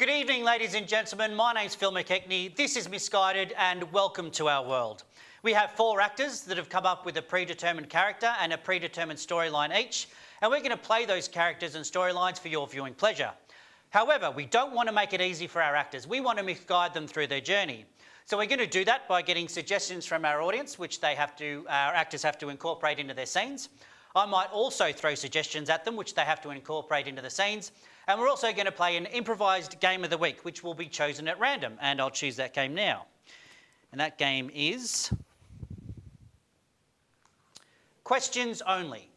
Good evening, ladies and gentlemen. My name's Phil McKechnie. This is Misguided, and welcome to our world. We have 4 actors that have come up with a predetermined character and a predetermined storyline each, and we're going to play those characters and storylines for your viewing pleasure. However, we don't want to make it easy for our actors. We want to misguide them through their journey. So we're going to do that by getting suggestions from our audience, which our actors have to incorporate into their scenes. I might also throw suggestions at them, which they have to incorporate into the scenes. And we're also going to play an improvised game of the week, which will be chosen at random. And I'll choose that game now. And that game is Questions Only.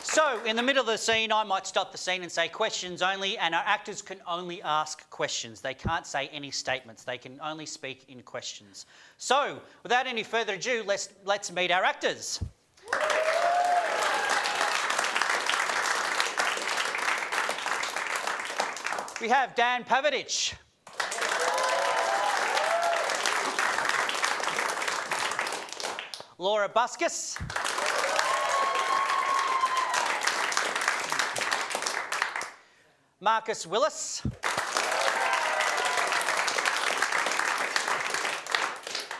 So, in the middle of the scene, I might stop the scene and say questions only, and our actors can only ask questions. They can't say any statements. They can only speak in questions. So, without any further ado, let's meet our actors. We have Dan Pavadich. Laura Buskus. Marcus Willis.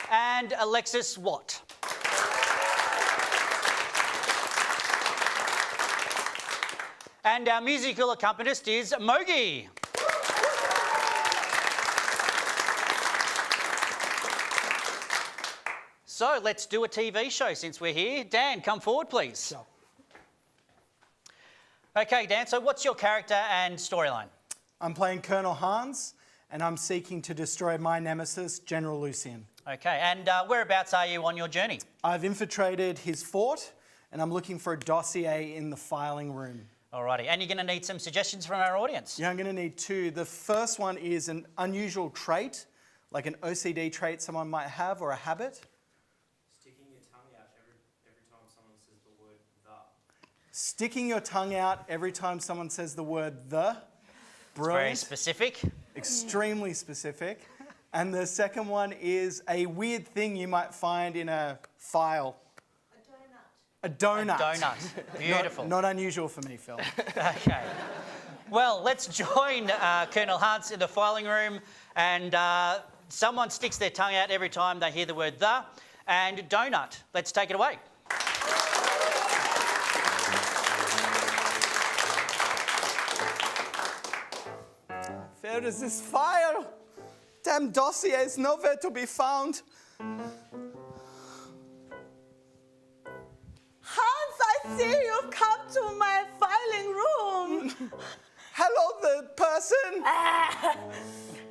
And Alexis Watt. And our musical accompanist is Mogi. So let's do a TV show since we're here. Dan, come forward, please. Sure. Okay, Dan, so what's your character and storyline? I'm playing Colonel Hans, and I'm seeking to destroy my nemesis, General Lucian. Okay, and whereabouts are you on your journey? I've infiltrated his fort, and I'm looking for a dossier in the filing room. Alrighty, and you're going to need some suggestions from our audience. Yeah, I'm going to need 2. The first one is an unusual trait, like an OCD trait someone might have, or a habit. Sticking your tongue out every time someone says the word the. Brilliant. Very specific. Extremely specific. And the second one is a weird thing you might find in a file. A donut. A donut. Beautiful. Not unusual for me, Phil. Okay. Well, let's join Colonel Hans in the filing room, and someone sticks their tongue out every time they hear the word the and donut. Let's take it away. Where is this file? Damn dossier is nowhere to be found. Hans, I see you've come to my filing room. Hello, the person.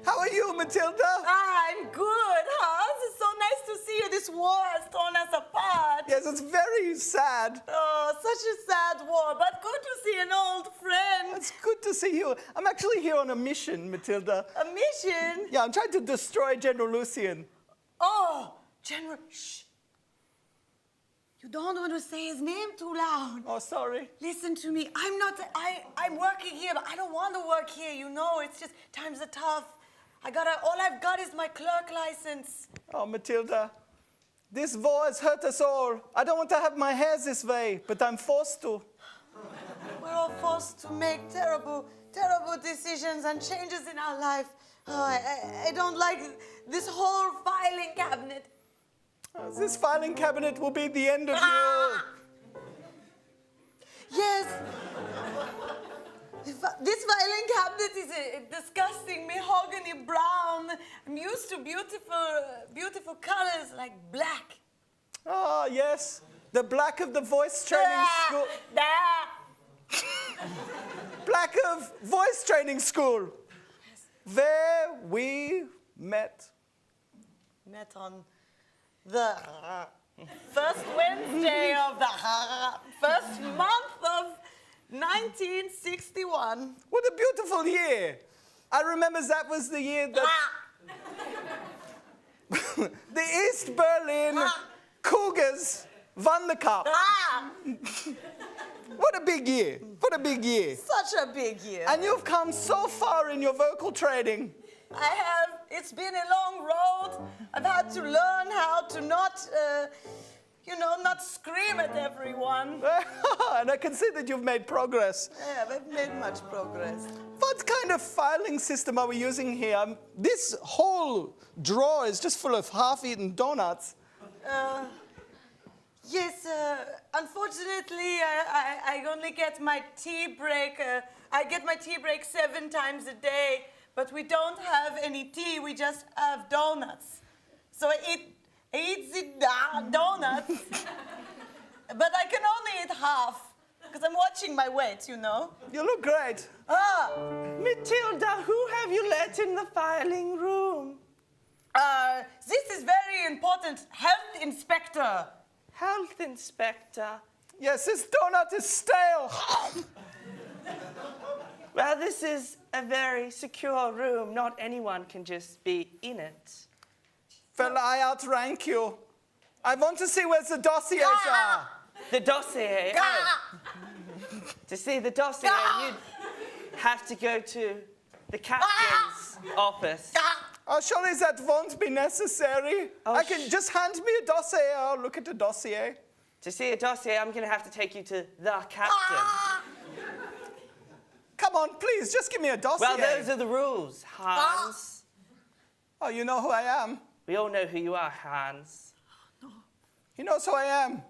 How are you, Matilda? I'm good, Hans. It's so nice to see you. This war has torn us apart. Yes, it's very sad. Oh, such a sad war, but good to see an old friend. It's good to see you. I'm actually here on a mission, Matilda. A mission? Yeah, I'm trying to destroy General Lucian. Oh, General, shh. You don't want to say his name too loud. Oh, sorry. Listen to me. I'm working here, but I don't want to work here, you know. It's just, times are tough. All I've got is my clerk license. Oh, Matilda, this war has hurt us all. I don't want to have my hair this way, but I'm forced to. We're all forced to make terrible, terrible decisions and changes in our life. Oh, I don't like this whole filing cabinet. This filing cabinet will be the end of you. Yes. This filing cabinet is a disgusting mahogany brown. I'm used to beautiful colors like black. Ah, yes. The black of the voice training school. Black of voice training school. There we met. Met on the first Wednesday of the first month of 1961. What a beautiful year. I remember that was the year that the East Berlin Cougars won the cup. What a big year. What a big year. Such a big year. And you've come so far in your vocal training. I have. It's been a long road. I've had to learn how to not, not scream at everyone. And I can see that you've made progress. Yeah, we've made much progress. What kind of filing system are we using here? This whole drawer is just full of half-eaten donuts. Yes, unfortunately, I only get my tea break. I get my tea break 7 times a day, but we don't have any tea. We just have donuts. So I eat the donuts, but I can only eat half because I'm watching my weight, You look great. Matilda, who have you let in the filing room? This is very important. Health inspector. Health inspector. Yes, this donut is stale. Well, this is a very secure room. Not anyone can just be in it. Well, I outrank you. I want to see where the dossiers are. The dossier. To see the dossier, you'd have to go to the captain's office. Oh, surely that won't be necessary. Oh, Just hand me a dossier. I'll look at the dossier. To see a dossier, I'm going to have to take you to the captain. Come on, please, just give me a dossier. Well, those are the rules, Hans. Oh, you know who I am. We all know who you are, Hans. He knows who I am.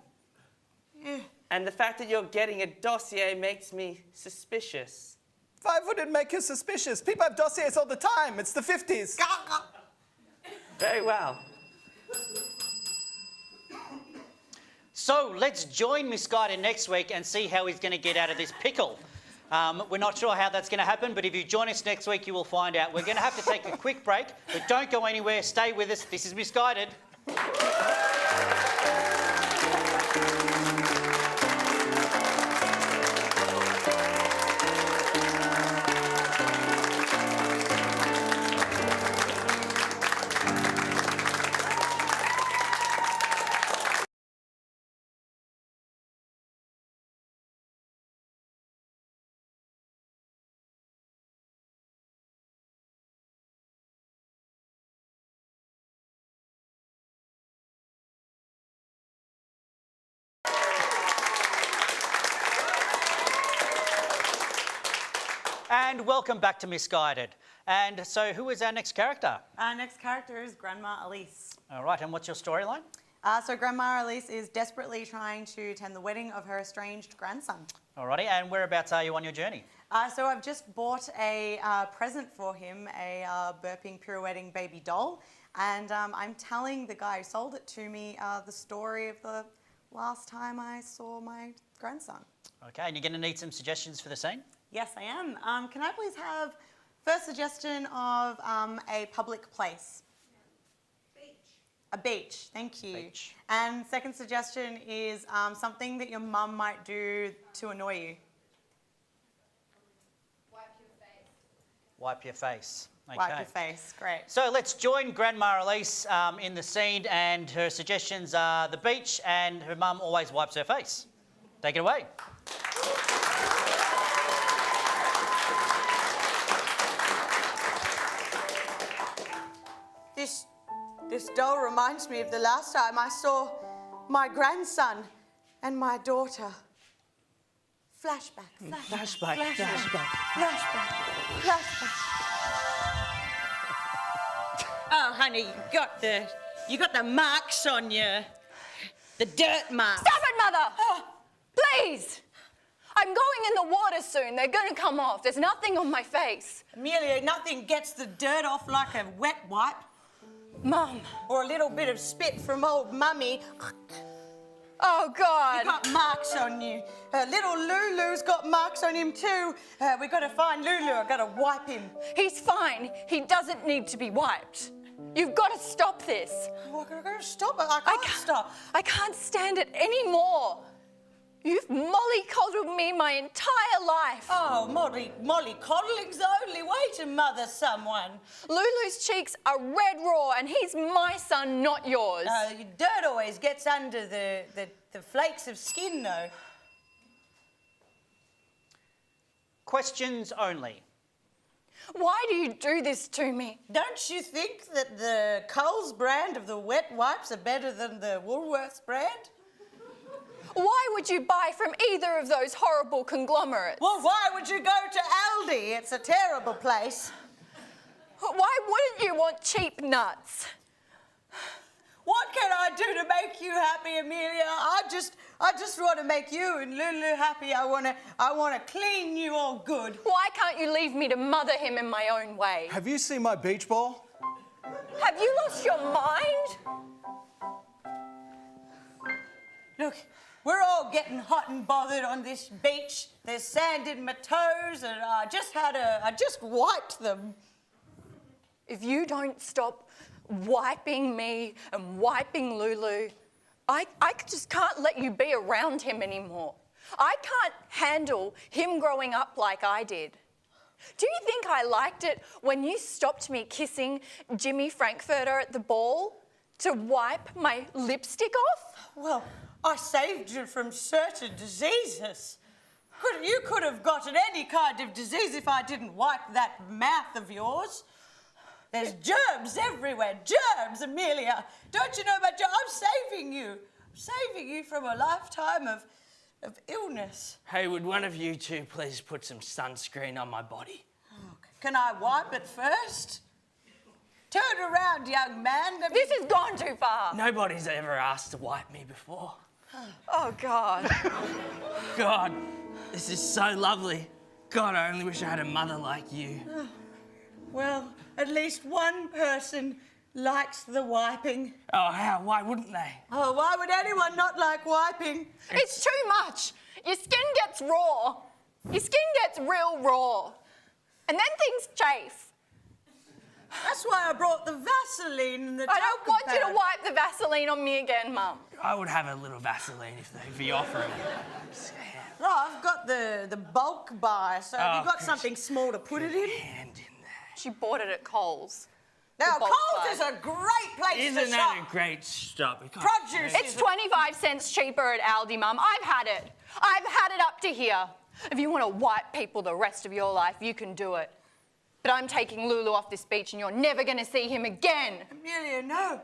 And the fact that you're getting a dossier makes me suspicious. Why would it make you suspicious? People have dossiers all the time. It's the 50s. Very well. So let's join Misguided next week and see how he's going to get out of this pickle. We're not sure how that's going to happen, but if you join us next week, you will find out. We're going to have to take a quick break, but don't go anywhere. Stay with us. This is Misguided. And welcome back to Misguided. And so who is our next character? Our next character is Grandma Elise. All right, and what's your storyline? So Grandma Elise is desperately trying to attend the wedding of her estranged grandson. All righty, and whereabouts are you on your journey? So I've just bought a present for him, a burping, pirouetting baby doll. And I'm telling the guy who sold it to me the story of the last time I saw my grandson. Okay, and you're going to need some suggestions for the scene? Yes, I am. Can I please have first suggestion of a public place? A beach, thank you. Beach. And second suggestion is something that your mum might do to annoy you. Wipe your face. Okay. Wipe your face, great. So let's join Grandma Elise in the scene, and her suggestions are the beach and her mum always wipes her face. Take it away. This doll reminds me of the last time I saw my grandson and my daughter. Flashback, flashback, flashback, flashback, flashback. Oh, honey, you got the marks on you. The dirt marks. Stop it, Mother! Please! I'm going in the water soon. They're going to come off. There's nothing on my face. Amelia, nothing gets the dirt off like a wet wipe. Mum. Or a little bit of spit from old Mummy. Oh, God. You got marks on you. Little Lulu's got marks on him too. We've got to find Lulu. I've got to wipe him. He's fine. He doesn't need to be wiped. You've got to stop this. Oh, I've got to stop it. I can't stop. I can't stand it anymore. You've mollycoddled me my entire life. Oh, Molly coddling's the only way to mother someone. Lulu's cheeks are red raw and he's my son, not yours. Dirt always gets under the flakes of skin, though. Questions only. Why do you do this to me? Don't you think that the Coles brand of the wet wipes are better than the Woolworths brand? would you buy from either of those horrible conglomerates? Well, why would you go to Aldi? It's a terrible place. Why wouldn't you want cheap nuts? What can I do to make you happy, Amelia? I just want to make you and Lulu happy. I want to clean you all good. Why can't you leave me to mother him in my own way? Have you seen my beach ball? Have you lost your mind? Look, we're all getting hot and bothered on this beach. There's sand in my toes, and I just wiped them. If you don't stop wiping me and wiping Lulu, I just can't let you be around him anymore. I can't handle him growing up like I did. Do you think I liked it when you stopped me kissing Jimmy Frankfurter at the ball to wipe my lipstick off? Well, I saved you from certain diseases. You could have gotten any kind of disease if I didn't wipe that mouth of yours. There's germs everywhere. Germs, Amelia. Don't you know about germs? I'm saving you. I'm saving you from a lifetime of illness. Hey, would one of you two please put some sunscreen on my body? Can I wipe it first? Turn around, young man. This has gone too far. Nobody's ever asked to wipe me before. Oh, God. God, this is so lovely. God, I only wish I had a mother like you. Well, at least one person likes the wiping. Oh, how? Why wouldn't they? Oh, why would anyone not like wiping? It's too much. Your skin gets raw. Your skin gets real raw. And then things chafe. That's why I brought the Vaseline and the I don't talcum want you to powder. wipe the Vaseline on me again, Mum. I would have a little Vaseline if you offer it. No, I've got the bulk buy, so have Oh, you got good. something small to put it in? Hand in there. She bought it at Coles. Now, The bulk Coles buy. is a great place Isn't to that shop. a great stop? We can't- Produce It's is 25 cents cheaper at Aldi, Mum. I've had it. I've had it up to here. If you want to wipe people the rest of your life, you can do it. But I'm taking Lulu off this beach and you're never going to see him again. Amelia, no.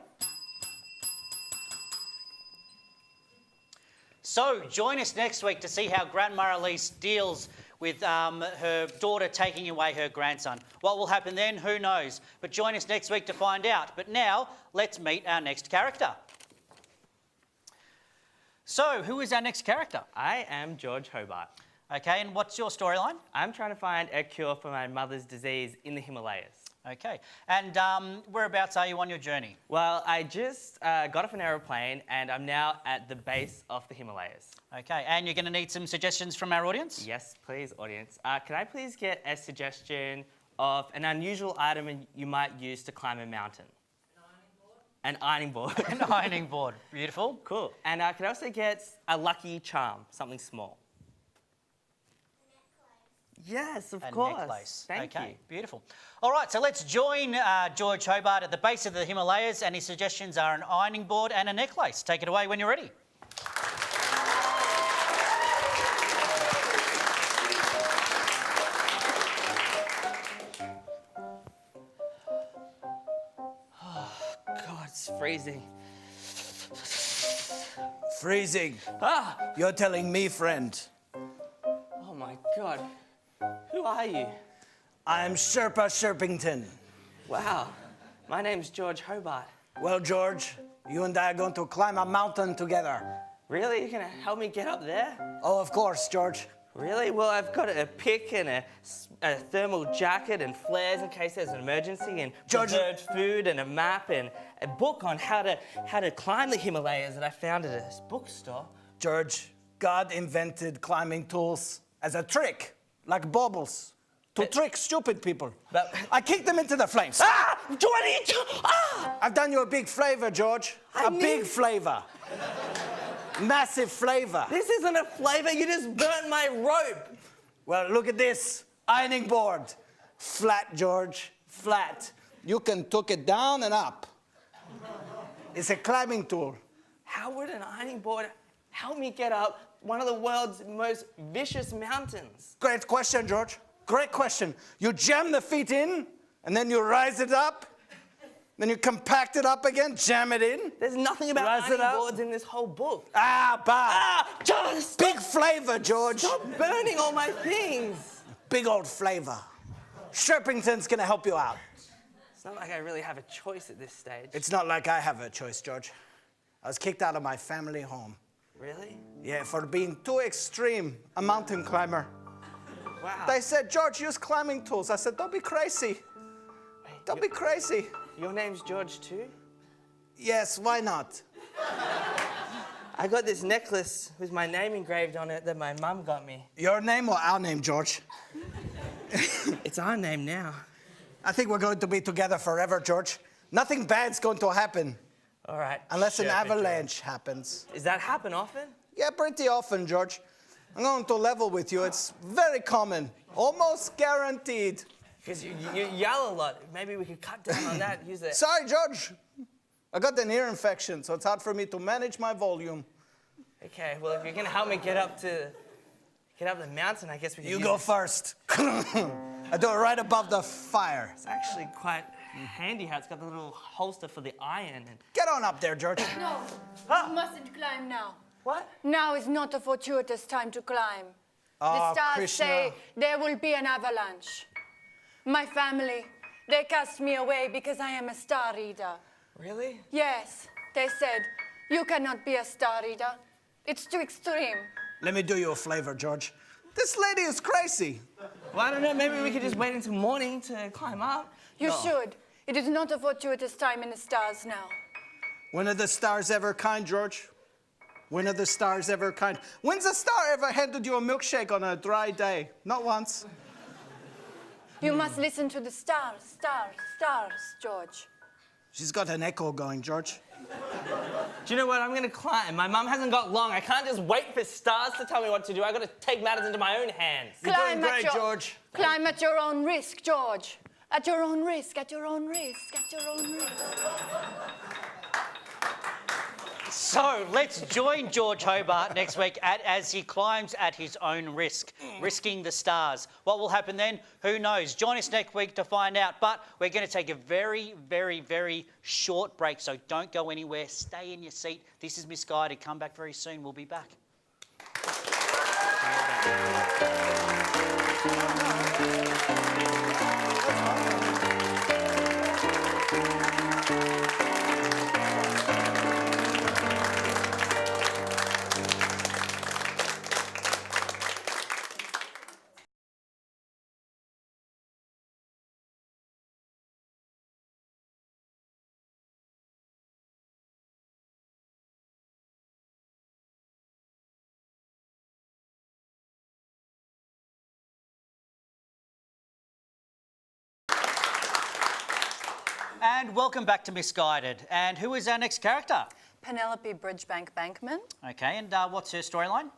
So join us next week to see how Grandma Elise deals with her daughter taking away her grandson. What will happen then, who knows? But join us next week to find out. But now, let's meet our next character. So, who is our next character? I am George Hobart. Okay, and what's your storyline? I'm trying to find a cure for my mother's disease in the Himalayas. Okay, and whereabouts are you on your journey? Well, I just got off an aeroplane and I'm now at the base of the Himalayas. Okay, and you're going to need some suggestions from our audience? Yes, please, audience. Can I please get a suggestion of an unusual item you might use to climb a mountain? An ironing board. An ironing board. Beautiful. Cool. And can I also get a lucky charm, something small? Yes, of A course. necklace. Thank okay, you. beautiful. All right, so let's join George Hobart at the base of the Himalayas, and his suggestions are an ironing board and a necklace. Take it away when you're ready. God, it's freezing. Freezing. Ah! You're telling me, friend. Oh my God. Who are you? I'm Sherpa Sherpington. Wow. My name's George Hobart. Well, George, you and I are going to climb a mountain together. Really? You're going to help me get up there? Oh, of course, George. Really? Well, I've got a pick and a thermal jacket and flares in case there's an emergency, and George- preserved food and a map and a book on how to climb the Himalayas that I found at a bookstore. George, God invented climbing tools as a trick, like baubles, to trick stupid people. But- I kicked them into the flames. Ah! Do I need to? Ah! I've done you a big flavor, George. I A big need- flavor. Massive flavor. This isn't a flavor. You just burnt my rope. Well, look at this ironing board. Flat, George, flat. You can tuck it down and up. It's a climbing tool. How would an ironing board help me get up one of the world's most vicious mountains? Great question, George. Great question. You jam the feet in, and then you rise it up. Then you compact it up again, jam it in. There's nothing about Rise it ironing up. boards in this whole book. Just big flavor, George. Stop burning all my things. Big old flavor. Sherpington's gonna help you out. It's not like I really have a choice at this stage. It's not like I have a choice, George. I was kicked out of my family home. Really? Yeah, for being too extreme, a mountain climber. Wow. They said, George, use climbing tools. I said, don't be crazy. Don't be crazy. Your name's George too? Yes, why not? I got this necklace with my name engraved on it that my mum got me. Your name or our name, George? It's our name now. I think we're going to be together forever, George. Nothing bad's going to happen All right. unless an Sherpa, avalanche happens. George. Does that happen often? Yeah, pretty often, George. I'm going to level with you. It's very common, almost guaranteed. Because you yell a lot. Maybe we could cut down on that. Use it. Sorry, George. I got an ear infection, so it's hard for me to manage my volume. Okay. Well, if you're gonna help me get up the mountain, I guess we can. You use go it. first. I do it right above the fire. It's actually quite handy how it's got the little holster for the iron. And Get on up there, George. No, you mustn't climb now. what? Now is not a fortuitous time to climb. Oh, The stars Krishna. say there will be an avalanche. My family, they cast me away because I am a star reader. Really? Yes, they said, you cannot be a star reader. It's too extreme. Let me do you a flavor, George. This lady is crazy. Well, I don't know. Maybe we could just wait until morning to climb up. You should. It is not a fortuitous time in the stars now. When are the stars ever kind, George? When are the stars ever kind? When's a star ever handed you a milkshake on a dry day? Not once. You must listen to the stars, stars, stars, George. She's got an echo going, George. Do you know what? I'm gonna climb. My mum hasn't got long. I can't just wait for stars to tell me what to do. I gotta take matters into my own hands. You're doing great, George. Climb at your own risk, George. At your own risk, at your own risk, at your own risk. So let's join George Hobart next week as he climbs at his own risk, risking the stars. What will happen then? Who knows? Join us next week to find out. But we're going to take a very, very, very short break, so don't go anywhere. Stay in your seat. This is Misguided. Come back very soon. We'll be back. And welcome back to Misguided. And who is our next character? Penelope Bridgebank Bankman. Okay, and what's her storyline?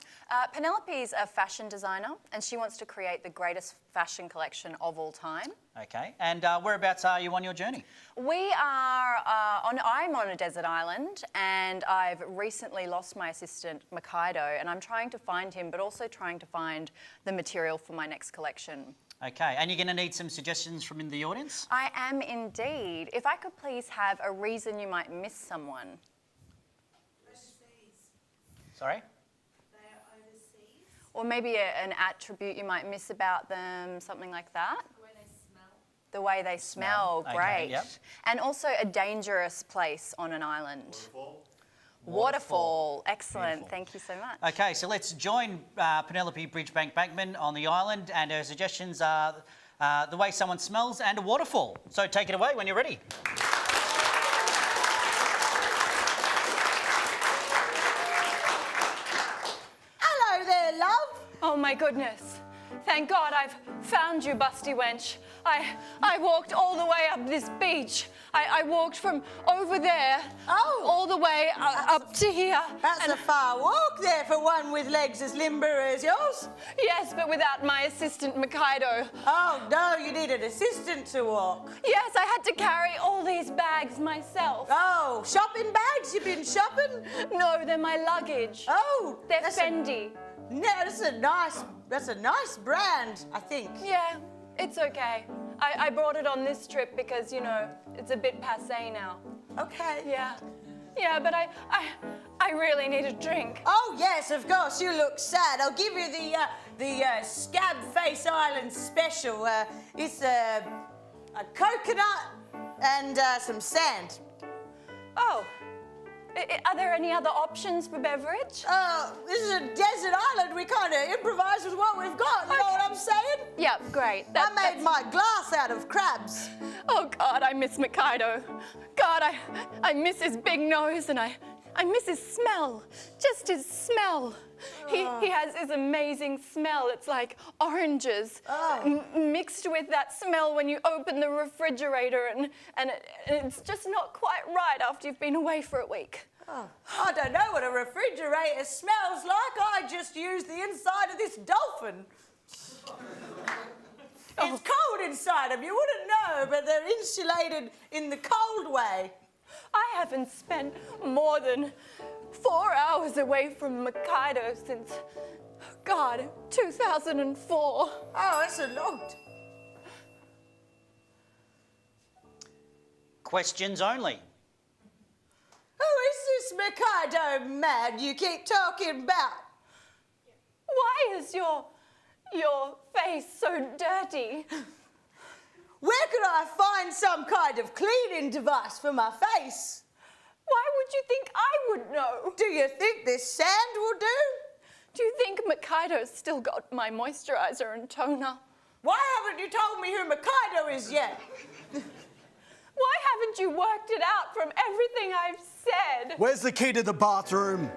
Penelope's a fashion designer and she wants to create the greatest fashion collection of all time. Okay, and whereabouts are you on your journey? I'm on a desert island and I've recently lost my assistant Mikado and I'm trying to find him but also trying to find the material for my next collection. Okay, and you're going to need some suggestions from in the audience? I am indeed. If I could please have a reason you might miss someone. Sorry? Or maybe an attribute you might miss about them, something like that. The way they smell, Okay, great. yep. And also a dangerous place on an island. Waterfall. Excellent. Beautiful. Thank you so much. Okay, so let's join Penelope Bridgebank Bankman on the island, and her suggestions are the way someone smells and a waterfall. So take it away when you're ready. Hello there, love. Oh my goodness. Thank God I've found you, busty wench. I walked all the way up this beach. I walked from over there all the way up to here. That's a far walk there for one with legs as limber as yours. Yes, but without my assistant Mikado. Oh, no, you need an assistant to walk. Yes, I had to carry all these bags myself. Oh, shopping bags? You've been shopping? No, they're my luggage. Oh, They're that's Fendi. that's a nice brand, I think. Yeah, it's okay. I brought it on this trip because, you know, it's a bit passé now. Okay. Yeah. Yeah, but I really need a drink. Oh, yes, of course. You look sad. I'll give you the Scabface Island special. It's a coconut and some sand. Oh. Are there any other options for beverage? This is a desert island. We kind of improvise with what we've got. You know what I'm saying? Yeah, great. I made my glass out of crabs. Oh, God, I miss Mikado. God, I miss his big nose and I miss his smell. Just his smell. He has his amazing smell. It's like oranges mixed with that smell when you open the refrigerator and it's just not quite right after you've been away for a week. Oh, I don't know what a refrigerator smells like. I just used the inside of this dolphin. It's cold inside them. You wouldn't know, but they're insulated in the cold way. I haven't spent more than 4 hours away from Mikado since, God, 2004. Oh, that's a lot. Questions only. Who is this Mikado man you keep talking about? Why is your face so dirty? Where could I find some kind of cleaning device for my face? Why would you think I would know? Do you think this sand will do? Do you think Mikado's still got my moisturizer and toner? Why haven't you told me who Mikado is yet? Why haven't you worked it out from everything I've said? Where's the key to the bathroom?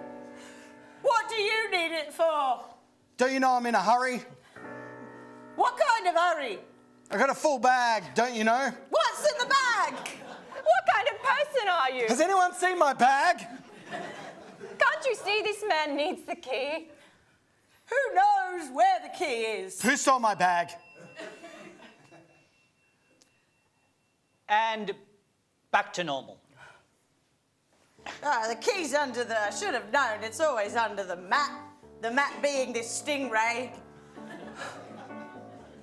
What do you need it for? Don't you know I'm in a hurry? What kind of hurry? I got a full bag, don't you know? What's in the bag? What kind of person are you? Has anyone seen my bag? Can't you see this man needs the key? Who knows where the key is? Who stole my bag? And back to normal. The key's under the... I should have known. It's always under the mat. The mat being this stingray.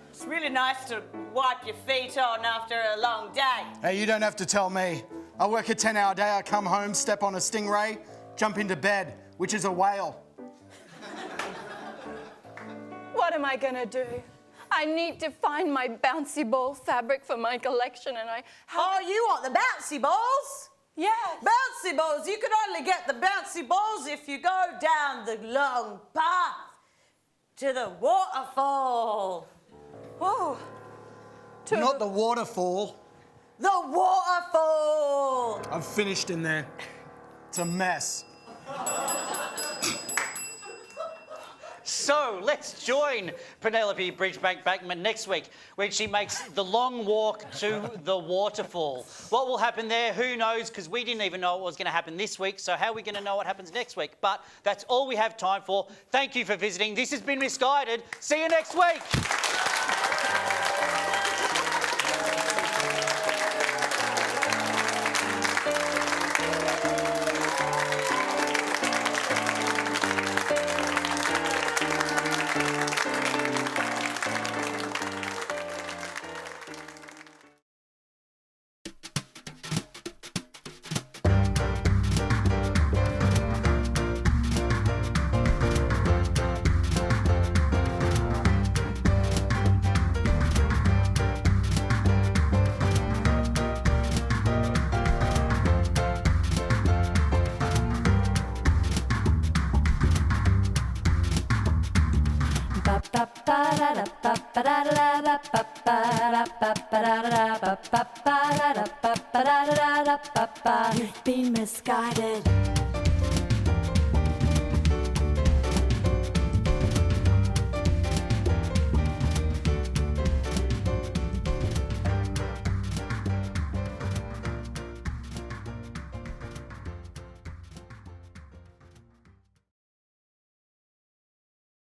It's really nice to wipe your feet on after a long day. Hey, you don't have to tell me. I work a 10-hour day, I come home, step on a stingray, jump into bed, which is a whale. What am I gonna do? I need to find my bouncy ball fabric for my collection and Oh, you want the bouncy balls? Yeah. Bouncy balls. You can only get the bouncy balls if you go down the long path to the waterfall. Whoa. Not the waterfall. The waterfall. I'm finished in there. It's a mess. So let's join Penelope Bridgebank Bankman next week when she makes the long walk to the waterfall. What will happen there? Who knows? Because we didn't even know what was going to happen this week. So how are we going to know what happens next week? But that's all we have time for. Thank you for visiting. This has been Misguided. See you next week. You've been misguided.